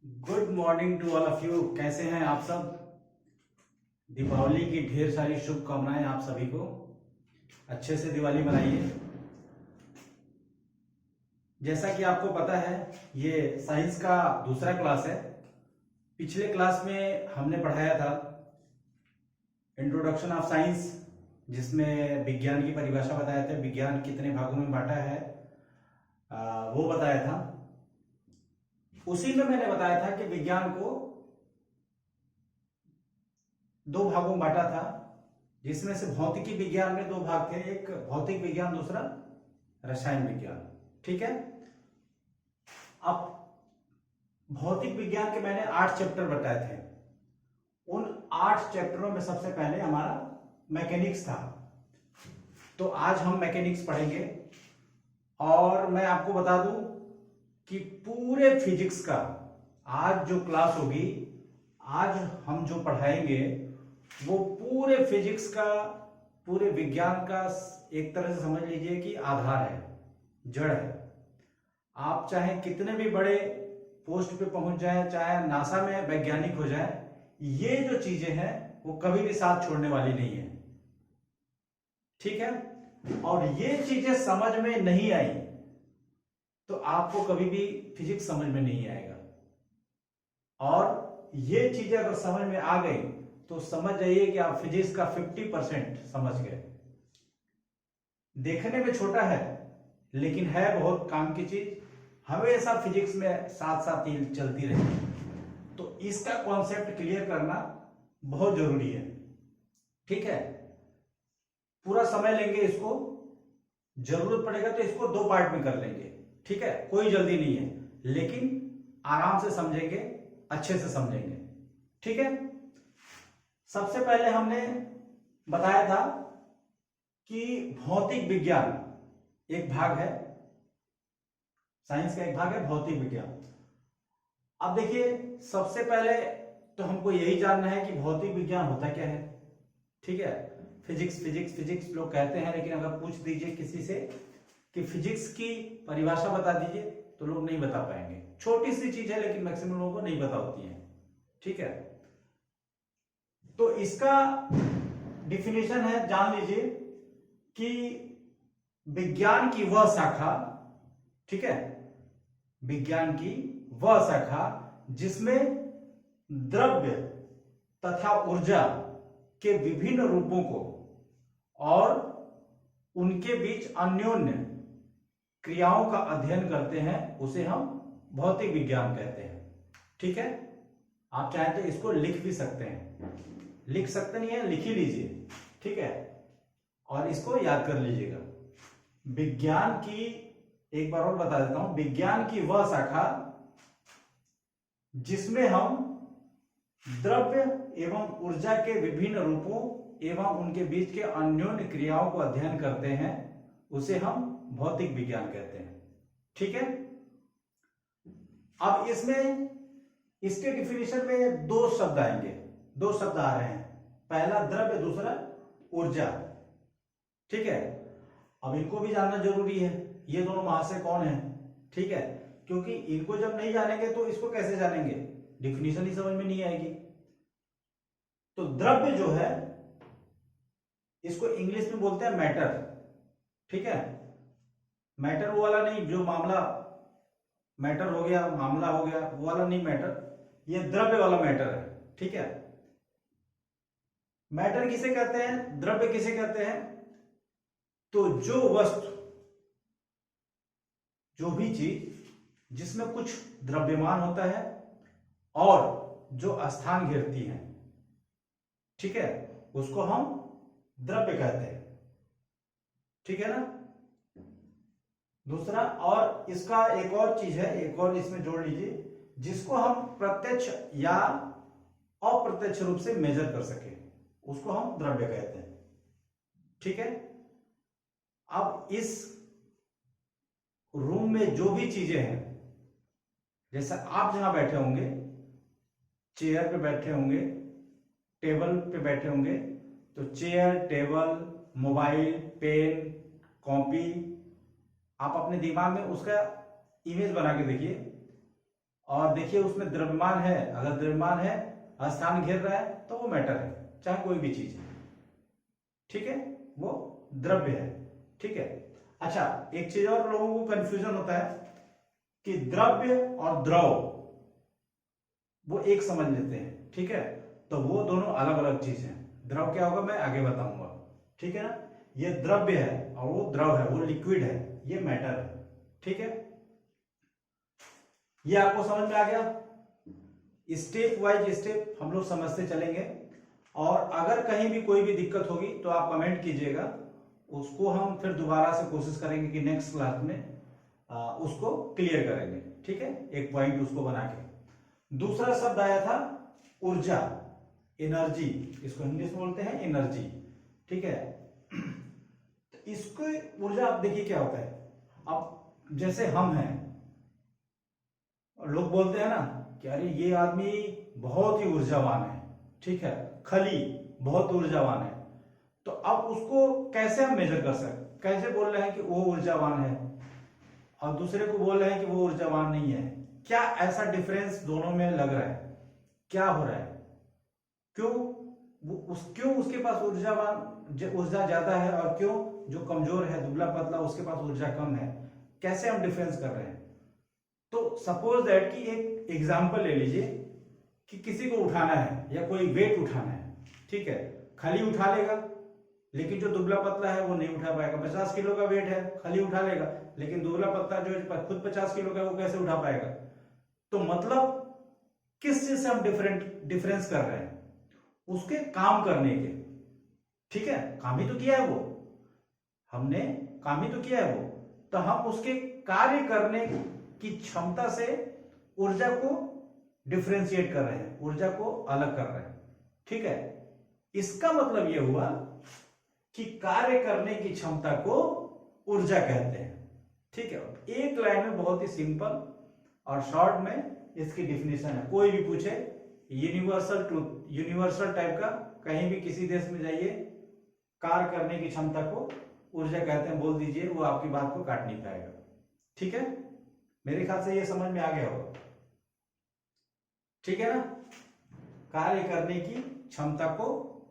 Good morning to all of you. कैसे हैं आप सब? दीपावली की ढेर सारी शुभकामनाएं आप सभी को। अच्छे से दिवाली मनाइए। जैसा कि आपको पता है, ये साइंस का दूसरा क्लास है। पिछले क्लास में हमने पढ़ाया था इंट्रोडक्शन ऑफ साइंस, जिसमें विज्ञान की परिभाषा बताया था, विज्ञान कितने भागों में बांटा है वो बताया था। उसी में मैंने बताया था कि विज्ञान को दो भागों में बांटा था, जिसमें से भौतिकी विज्ञान में दो भाग थे, एक भौतिक विज्ञान, दूसरा रसायन विज्ञान। ठीक है। अब भौतिक विज्ञान के मैंने 8 चैप्टर बताए थे। उन 8 चैप्टरों में सबसे पहले हमारा मैकेनिक्स था। तो आज हम मैकेनिक्स पढ़ेंगे और मैं आपको बता दूं कि पूरे फिजिक्स का आज जो क्लास होगी, आज हम जो पढ़ाएंगे वो पूरे फिजिक्स का, पूरे विज्ञान का एक तरह से समझ लीजिए कि आधार है, जड़ है। आप चाहे कितने भी बड़े पोस्ट पे पहुंच जाएं, चाहे नासा में वैज्ञानिक हो जाएं, ये जो चीजें हैं वो कभी भी साथ छोड़ने वाली नहीं है। ठीक है। और ये चीजें समझ में नहीं आई तो आपको कभी भी फिजिक्स समझ में नहीं आएगा। और ये चीजें अगर समझ में आ गई तो समझ जाइए कि आप फिजिक्स का 50% समझ गए। देखने में छोटा है लेकिन है बहुत काम की चीज। हमेशा फिजिक्स में साथ साथ ही चलती रहेगी। तो इसका कॉन्सेप्ट क्लियर करना बहुत जरूरी है। ठीक है। पूरा समय लेंगे इसको, जरूरत पड़ेगा तो इसको 2 पार्ट में कर लेंगे। ठीक है। कोई जल्दी नहीं है, लेकिन आराम से समझेंगे, अच्छे से समझेंगे। ठीक है। सबसे पहले हमने बताया था कि भौतिक विज्ञान एक भाग है, साइंस का एक भाग है भौतिक विज्ञान। अब देखिए, सबसे पहले तो हमको यही जानना है कि भौतिक विज्ञान होता क्या है। ठीक है। फिजिक्स फिजिक्स फिजिक्स लोग कहते हैं, लेकिन अगर पूछ दीजिए किसी से कि फिजिक्स की परिभाषा बता दीजिए तो लोग नहीं बता पाएंगे। छोटी सी चीज है लेकिन मैक्सिमम लोगों को नहीं पता होती है। ठीक है। तो इसका डिफिनेशन है, जान लीजिए कि विज्ञान की वह शाखा, ठीक है, विज्ञान की वह शाखा जिसमें द्रव्य तथा ऊर्जा के विभिन्न रूपों को और उनके बीच अन्योन्य क्रियाओं का अध्ययन करते हैं, उसे हम भौतिक विज्ञान कहते हैं। ठीक है। आप चाहें तो इसको लिख भी सकते हैं, लिख सकते नहीं है, लिख ही लीजिए। ठीक है। और इसको याद कर लीजिएगा। विज्ञान की, एक बार और बता देता हूं, विज्ञान की वह शाखा जिसमें हम द्रव्य एवं ऊर्जा के विभिन्न रूपों एवं उनके बीच के अन्योन्य क्रियाओं को अध्ययन करते हैं, उसे हम भौतिक विज्ञान कहते हैं। ठीक है। अब इसमें, इसके डिफिनेशन में 2 शब्द आएंगे, 2 शब्द आ रहे हैं। पहला द्रव्य, दूसरा ऊर्जा। ठीक है। अब इनको भी जानना जरूरी है, ये दोनों महाशय कौन है। ठीक है। क्योंकि इनको जब नहीं जानेंगे तो इसको कैसे जानेंगे, डिफिनेशन ही समझ में नहीं आएगी। तो द्रव्य जो है, इसको इंग्लिश में बोलते हैं मैटर। ठीक है। मैटर वो वाला नहीं जो मामला, मैटर हो गया मामला हो गया, वो वाला नहीं मैटर, ये द्रव्य वाला मैटर है। ठीक है। मैटर किसे कहते हैं, द्रव्य किसे कहते हैं? तो जो वस्तु, जो भी चीज जिसमें कुछ द्रव्यमान होता है और जो स्थान घेरती है, ठीक है, उसको हम द्रव्य कहते हैं। ठीक है ना। दूसरा, और इसका एक और चीज है, एक और इसमें जोड़ लीजिए, जिसको हम प्रत्यक्ष या अप्रत्यक्ष रूप से मेजर कर सके, उसको हम द्रव्य कहते हैं। ठीक है। अब इस रूम में जो भी चीजें हैं, जैसा आप जहां बैठे होंगे, चेयर पे बैठे होंगे, टेबल पे बैठे होंगे, तो chair, table, mobile, pen, copy, आप अपने दिमाग में उसका इमेज बना के देखिए और देखिए उसमें द्रव्यमान है, अगर द्रव्यमान है, स्थान घेर रहा है, तो वो मैटर है, चाहे कोई भी चीज है, ठीक है, वो द्रव्य है, ठीक है। अच्छा, एक चीज और लोगों को कंफ्यूजन होता है कि द्रव्य और द्रव वो एक समझ लेते हैं, ठीक है, तो वो दोनों अलग अलग चीज हैं। द्रव क्या होगा मैं आगे बताऊंगा, ठीक है ना। ये द्रव्य है और वो द्रव है, वो लिक्विड है, ये मैटर है, ठीक है। ये आपको समझ में आ गया। स्टेप वाइज स्टेप हम लोग समझते चलेंगे, और अगर कहीं भी कोई भी दिक्कत होगी तो आप कमेंट कीजिएगा, उसको हम फिर दोबारा से कोशिश करेंगे कि नेक्स्ट क्लास में उसको क्लियर करेंगे, ठीक है, एक पॉइंट उसको बना के। दूसरा शब्द आया था ऊर्जा, एनर्जी, इसको इंग्लिश में बोलते हैं एनर्जी, ठीक है। तो इसको ऊर्जा, आप देखिए क्या होता है। अब जैसे हम हैं, लोग बोलते हैं ना कि अरे ये आदमी बहुत ही ऊर्जावान है, ठीक है, खली बहुत ऊर्जावान है। तो अब उसको कैसे हम मेजर कर सकते, कैसे बोल रहे हैं कि वो ऊर्जावान है और दूसरे को बोल रहे हैं कि वो ऊर्जावान नहीं है, क्या ऐसा डिफरेंस दोनों में लग रहा है, क्या हो रहा है, क्यों उसके पास ऊर्जा ज्यादा है और क्यों जो कमजोर है दुबला पतला उसके पास ऊर्जा कम है, कैसे हम डिफरेंस कर रहे हैं। तो सपोज दैट कि एक एग्जांपल ले लीजिए कि किसी को उठाना है या कोई वेट उठाना है, ठीक है, खाली उठा लेगा, लेकिन जो दुबला पतला है वो नहीं उठा पाएगा। 50 किलो का वेट है, खाली उठा लेगा, लेकिन दुबला पतला जो खुद 50 किलो का है वो कैसे उठा पाएगा। तो मतलब किस चीज से हम डिफरेंस कर रहे हैं, उसके काम करने के, ठीक है, काम ही तो किया है वो, हमने काम ही तो किया है वो, तो हम उसके कार्य करने की क्षमता से ऊर्जा को डिफरेंशिएट कर रहे हैं, ऊर्जा को अलग कर रहे हैं, ठीक है। इसका मतलब यह हुआ कि कार्य करने की क्षमता को ऊर्जा कहते हैं, ठीक है। एक लाइन में बहुत ही सिंपल और शॉर्ट में इसकी डिफिनेशन है। कोई भी पूछे यूनिवर्सल ट्रूथ, यूनिवर्सल टाइप का, कहीं भी किसी देश में जाइए, कार्य करने की क्षमता को ऊर्जा कहते हैं बोल दीजिए, वो आपकी बात को काट नहीं पाएगा, ठीक है। मेरे ख्याल से ये समझ में आ गया होगा, ठीक है ना। कार्य करने की क्षमता को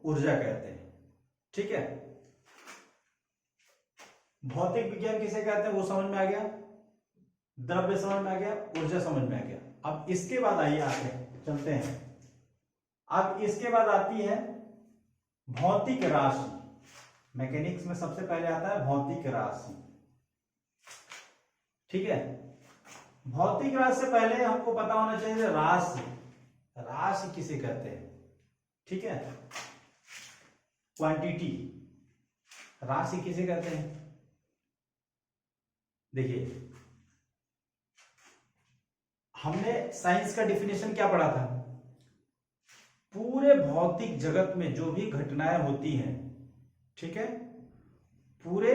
ऊर्जा कहते हैं, ठीक है। भौतिक विज्ञान किसे कहते हैं वो समझ में आ गया, द्रव्य समझ में आ गया, ऊर्जा समझ में आ गया। अब इसके बाद आइए आगे चलते हैं। अब इसके बाद आती है भौतिक राशि। मैकेनिक्स में सबसे पहले आता है भौतिक राशि, ठीक है। भौतिक राशि से पहले हमको पता होना चाहिए राशि, राशि किसे कहते हैं, ठीक है। क्वांटिटी, राशि किसे कहते हैं। देखिए हमने साइंस का डिफिनेशन क्या पढ़ा था, पूरे भौतिक जगत में जो भी घटनाएं होती हैं, ठीक है, पूरे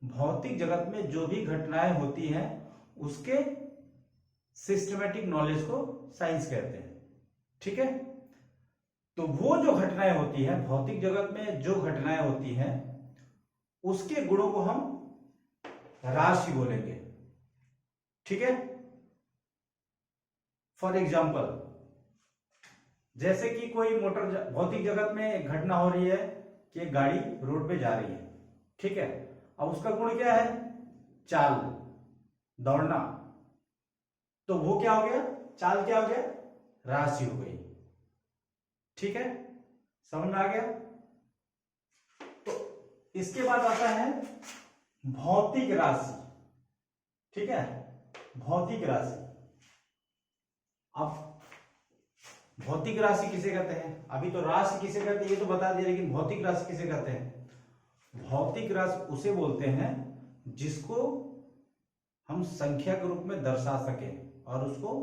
भौतिक जगत में जो भी घटनाएं होती हैं उसके सिस्टमैटिक नॉलेज को साइंस कहते हैं, ठीक है। तो वो जो घटनाएं होती हैं भौतिक जगत में, जो घटनाएं होती हैं उसके गुणों को हम राशि बोलेंगे, ठीक है। फॉर एग्जाम्पल, जैसे कि कोई भौतिक जगत में एक घटना हो रही है कि एक गाड़ी रोड पे जा रही है, ठीक है। अब उसका गुण क्या है, चाल, दौड़ना, तो वो क्या हो गया, चाल क्या हो गया, राशि हो गई, ठीक है, समझ में आ गया। तो इसके बाद आता है भौतिक राशि, ठीक है, भौतिक राशि। अब भौतिक राशि किसे कहते हैं, अभी तो राशि किसे कहते हैं ये तो बता दिया, लेकिन भौतिक राशि किसे कहते हैं। भौतिक राशि उसे बोलते हैं जिसको हम संख्या के रूप में दर्शा सकें और उसको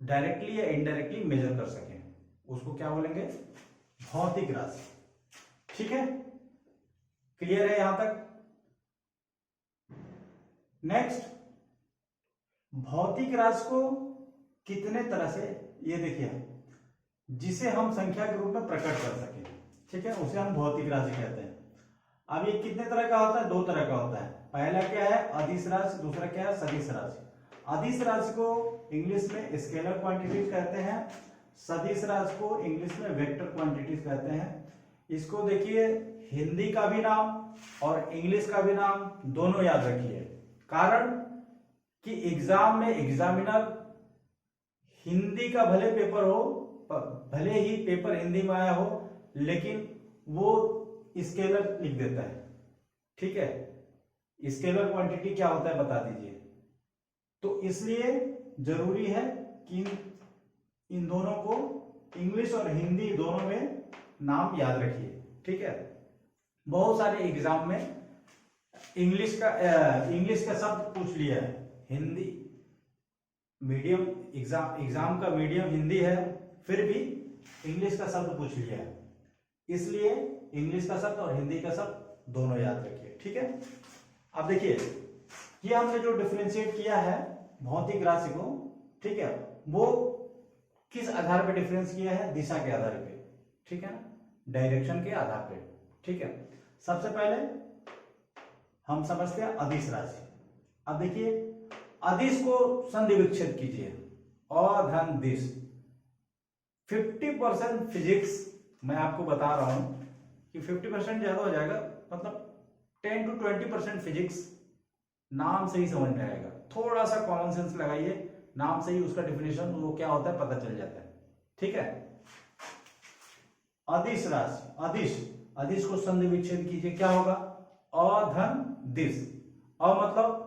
डायरेक्टली या इनडायरेक्टली मेजर कर सकें, उसको क्या बोलेंगे, भौतिक राशि, ठीक है। क्लियर है यहां तक। नेक्स्ट, भौतिक राशि को कितने तरह से, ये देखिए, जिसे हम संख्या के रूप में प्रकट कर सके, ठीक है, उसे हम भौतिक राशि कहते हैं। अब ये कितने तरह का होता है, दो तरह का होता है। पहला क्या है, अदिश राशि, दूसरा क्या है, सदिश राशि। अदिश राशि को इंग्लिश में स्केलर क्वांटिटीज कहते हैं, सदिश राशि को इंग्लिश में वेक्टर क्वांटिटीज कहते हैं। इसको देखिए हिंदी का भी नाम और इंग्लिश का भी नाम दोनों याद रखिए, कारण कि एग्जाम में एग्जामिनर हिंदी का भले पेपर हो, भले ही पेपर हिंदी में आया हो, लेकिन वो स्केलर लिख देता है। ठीक है, स्केलर क्वांटिटी क्या होता है बता दीजिए। तो इसलिए जरूरी है कि इन दोनों को इंग्लिश और हिंदी दोनों में नाम याद रखिए। ठीक है, बहुत सारे एग्जाम में इंग्लिश का शब्द पूछ लिया है, हिंदी मीडियम एग्जाम का मीडियम हिंदी है, फिर भी इंग्लिश का शब्द पूछ लिया है, इसलिए इंग्लिश का शब्द और हिंदी का शब्द दोनों याद रखिए। ठीक है, अब देखिए ये हमने जो डिफरेंशिएट किया है भौतिक राशि को, ठीक है, वो किस आधार पे डिफरेंस किया है? दिशा के आधार पे, ठीक है ना, डायरेक्शन के आधार पे। ठीक है, सबसे पहले हम समझते हैं अदिश राशि। अब देखिए अदिश को संधि विच्छेद कीजिए, अधन दिश। 50% फिजिक्स मैं आपको बता रहा हूं कि 50% ज्यादा हो जाएगा, मतलब 10 to 20% फिजिक्स नाम से ही समझ में आएगा। थोड़ा सा कॉमन सेंस लगाइए, नाम से ही उसका डिफिनेशन वो क्या होता है पता चल जाता है। ठीक है, अदिश राशि, अदिश को संधि विच्छेद कीजिए, क्या होगा? अधन दिश। अ मतलब